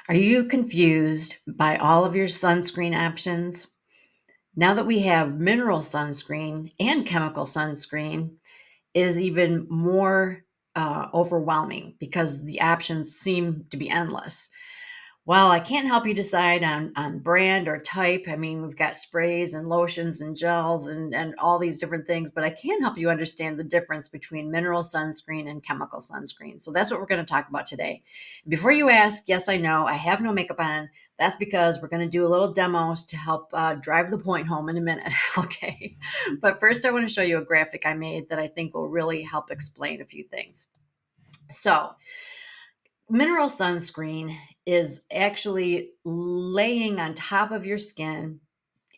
Are you confused by all of your sunscreen options? Now that we have mineral sunscreen and chemical sunscreen, it is even more overwhelming because the options seem to be endless. Well, I can't help you decide on brand or type. I mean, we've got sprays and lotions and gels and all these different things, but I can help you understand the difference between mineral sunscreen and chemical sunscreen. So that's what we're going to talk about today. Before you ask, yes, I know, I have no makeup on. That's because we're going to do a little demos to help drive the point home in a minute. Okay. But first, I want to show you a graphic I made that I think will really help explain a few things. So, mineral sunscreen is actually laying on top of your skin,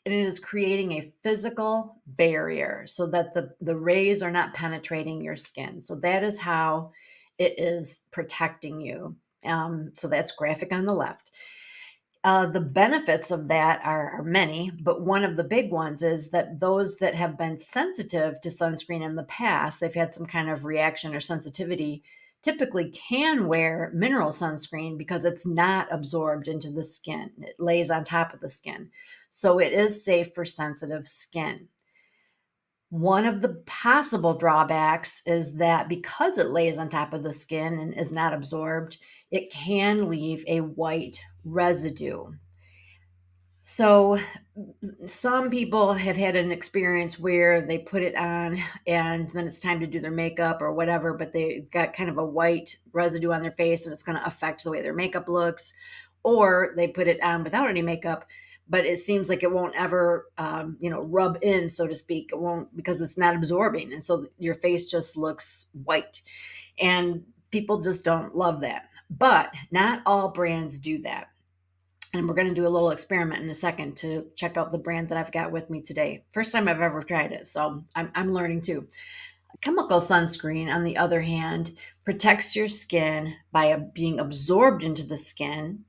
and it is creating a physical barrier so that the rays are not penetrating your skin. So that is how it is protecting you. So that's graphic on the left. The benefits of that are many, but one of the big ones is that those that have been sensitive to sunscreen in the past, they've had some kind of reaction or sensitivity, typically can wear mineral sunscreen because it's not absorbed into the skin. It lays on top of the skin. So it is safe for sensitive skin. One of the possible drawbacks is that because it lays on top of the skin and is not absorbed, it can leave a white residue. So some people have had an experience where they put it on and then it's time to do their makeup or whatever, but they got kind of a white residue on their face and it's going to affect the way their makeup looks. Or they put it on without any makeup, but it seems like it won't ever, rub in, so to speak. It won't because it's not absorbing. And so your face just looks white. And people just don't love that. But not all brands do that. And we're going to do a little experiment in a second to check out the brand that I've got with me today. First time I've ever tried it, so I'm learning too. Chemical sunscreen, on the other hand, protects your skin by being absorbed into the skin.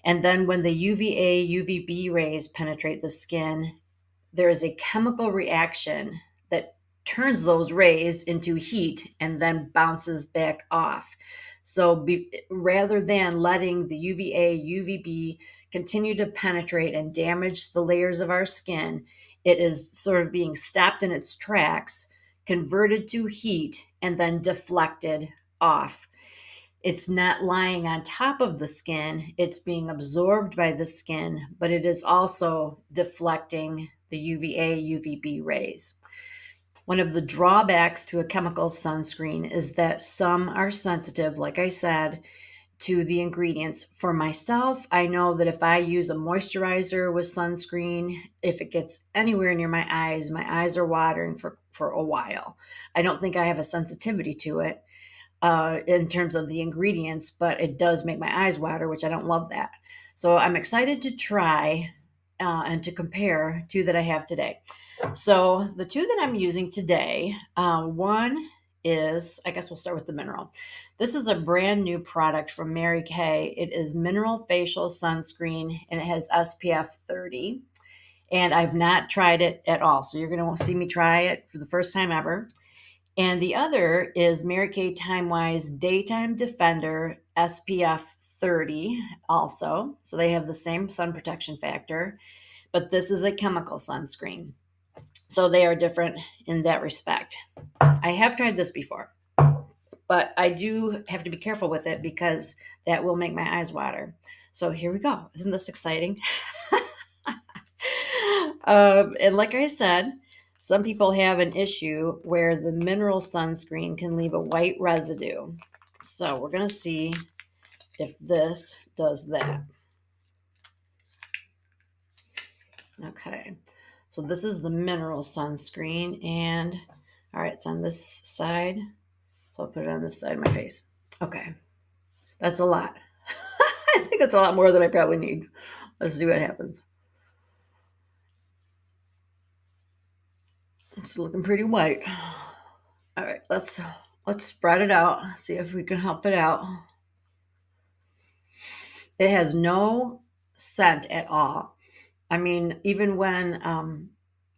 And then when the UVA, UVB rays penetrate the skin, there is a chemical reaction that turns those rays into heat and then bounces back off. So rather than letting the UVA, UVB continue to penetrate and damage the layers of our skin, it is sort of being stopped in its tracks, converted to heat, and then deflected off. It's not lying on top of the skin, it's being absorbed by the skin, but it is also deflecting the UVA, UVB rays. One of the drawbacks to a chemical sunscreen is that some are sensitive, like I said, to the ingredients. For myself, I know that if I use a moisturizer with sunscreen, if it gets anywhere near my eyes are watering for a while. I don't think I have a sensitivity to it in terms of the ingredients, but it does make my eyes water, which I don't love that. So I'm excited to try and to compare two that I have today. So the two that I'm using today, one is, I guess we'll start with the mineral. This is a brand new product from Mary Kay. It is mineral facial sunscreen and it has SPF 30. And I've not tried it at all. So you're going to see me try it for the first time ever. And the other is Mary Kay Time Wise Daytime Defender SPF 30 also. So they have the same sun protection factor, but this is a chemical sunscreen. So they are different in that respect. I have tried this before, but I do have to be careful with it because that will make my eyes water. So here we go. Isn't this exciting? And like I said, some people have an issue where the mineral sunscreen can leave a white residue. So we're going to see if this does that. Okay. So this is the mineral sunscreen. And all right, it's on this side. So I'll put it on this side of my face. Okay. That's a lot. I think that's a lot more than I probably need. Let's see what happens. It's looking pretty white. All right, let's spread it out. See if we can help it out. It has no scent at all. I mean, even when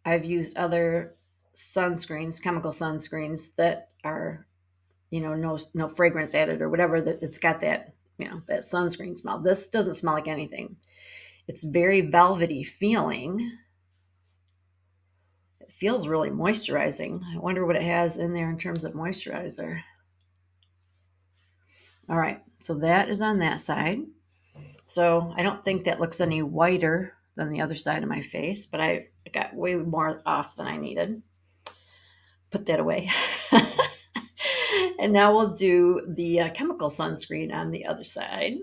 I've used other sunscreens, chemical sunscreens that are, no fragrance added or whatever, that it's got that that sunscreen smell. This doesn't smell like anything. It's very velvety feeling. It feels really moisturizing. I wonder what it has in there in terms of moisturizer. All right, so that is on that side. So I don't think that looks any whiter than the other side of my face, but I got way more off than I needed. Put that away. And now we'll do the chemical sunscreen on the other side.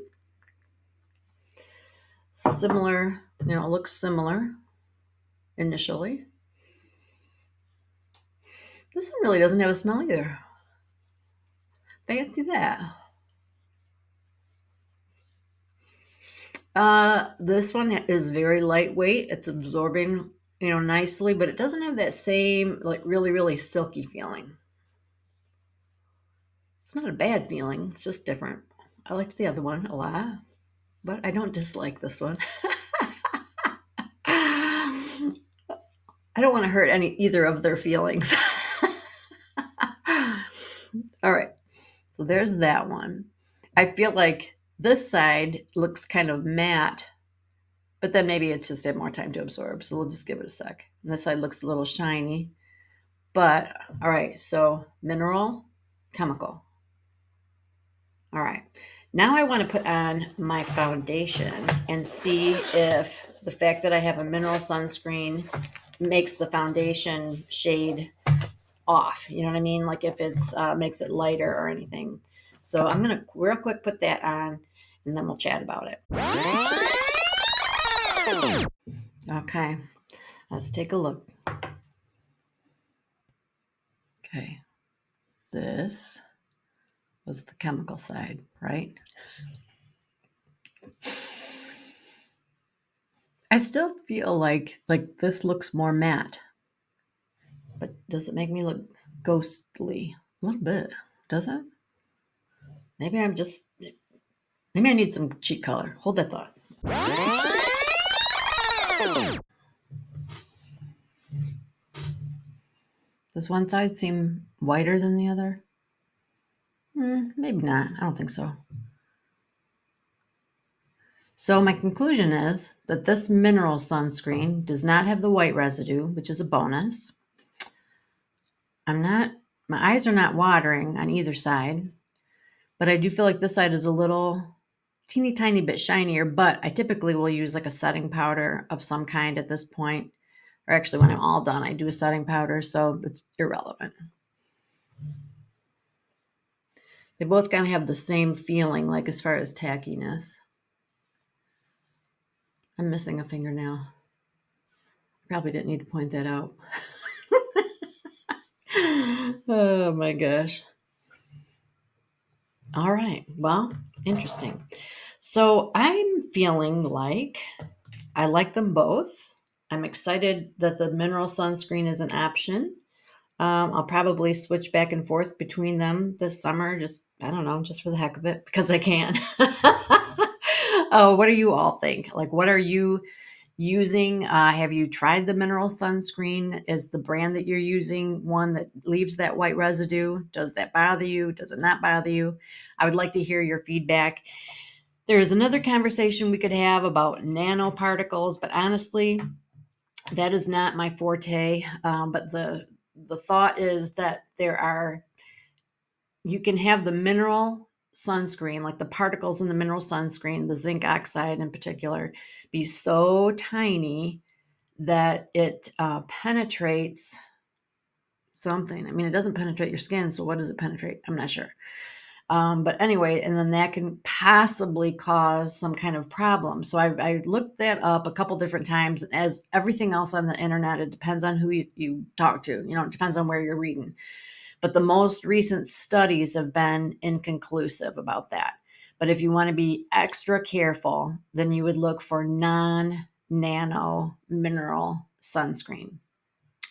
Similar, looks similar initially. This one really doesn't have a smell either. Fancy that. This one is very lightweight. It's absorbing, nicely, but it doesn't have that same, like, really, really silky feeling. It's not a bad feeling. It's just different. I liked the other one a lot, but I don't dislike this one. I don't want to hurt either of their feelings. All right. So there's that one. I feel like this side looks kind of matte, but then maybe it's just had more time to absorb. So we'll just give it a sec. And this side looks a little shiny. But all right, so mineral, chemical. All right. Now I want to put on my foundation and see if the fact that I have a mineral sunscreen makes the foundation shade off. You know what I mean? Like if it's makes it lighter or anything. So I'm going to real quick put that on and then we'll chat about it. Okay. Let's take a look. Okay. This was the chemical side, right? I still feel like this looks more matte. But does it make me look ghostly? A little bit. Does it? Maybe I need some cheek color. Hold that thought. Does one side seem whiter than the other? Maybe not. I don't think so. So my conclusion is that this mineral sunscreen does not have the white residue, which is a bonus. My eyes are not watering on either side, but I do feel like this side is a little teeny tiny bit shinier, but I typically will use like a setting powder of some kind at this point. Or actually when I'm all done, I do a setting powder, so it's irrelevant. They both kind of have the same feeling, like as far as tackiness. I'm missing a fingernail. Probably didn't need to point that out. Oh my gosh. All right. Well, interesting. So I'm feeling like I like them both. I'm excited that the mineral sunscreen is an option. I'll probably switch back and forth between them this summer. I don't know, just for the heck of it, because I can. What do you all think? Like, what are you using? Have you tried the mineral sunscreen? Is the brand that you're using one that leaves that white residue? Does that bother you? Does it not bother you? I would like to hear your feedback. There's another conversation we could have about nanoparticles, but honestly, that is not my forte. But the thought is that you can have the mineral sunscreen, like the particles in the mineral sunscreen, the zinc oxide in particular, be so tiny that it penetrates something. I mean, it doesn't penetrate your skin, so what does it penetrate? I'm not sure. But anyway, and then that can possibly cause some kind of problem. So I looked that up a couple different times. As everything else on the internet, it depends on who you talk to. It depends on where you're reading. But the most recent studies have been inconclusive about that. But if you want to be extra careful, then you would look for non-nano mineral sunscreen.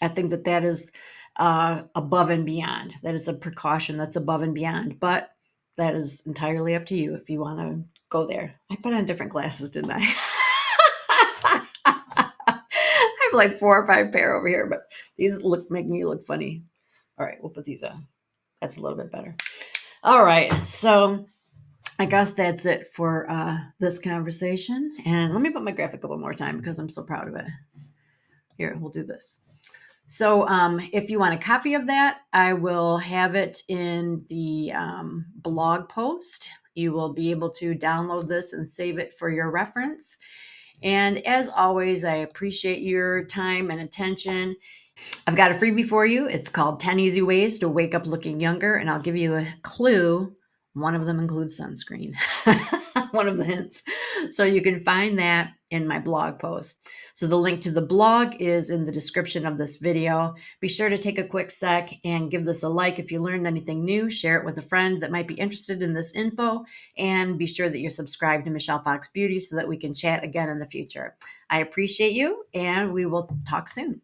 I think that is above and beyond. That is a precaution that's above and beyond. But that is entirely up to you if you want to go there. I put on different glasses, didn't I? I have like 4 or 5 pair over here, but these make me look funny. All right, we'll put these on. That's a little bit better. All right, so I guess that's it for this conversation. And let me put my graphic up one more time because I'm so proud of it. Here, we'll do this. So if you want a copy of that, I will have it in the blog post. You will be able to download this and save it for your reference. And as always, I appreciate your time and attention. I've got a freebie for you. It's called 10 Easy Ways to Wake Up Looking Younger. And I'll give you a clue. One of them includes sunscreen, one of the hints. So you can find that in my blog post. So the link to the blog is in the description of this video. Be sure to take a quick sec and give this a like if you learned anything new. Share it with a friend that might be interested in this info. And be sure that you're subscribed to Michelle Fox Beauty so that we can chat again in the future. I appreciate you, and we will talk soon.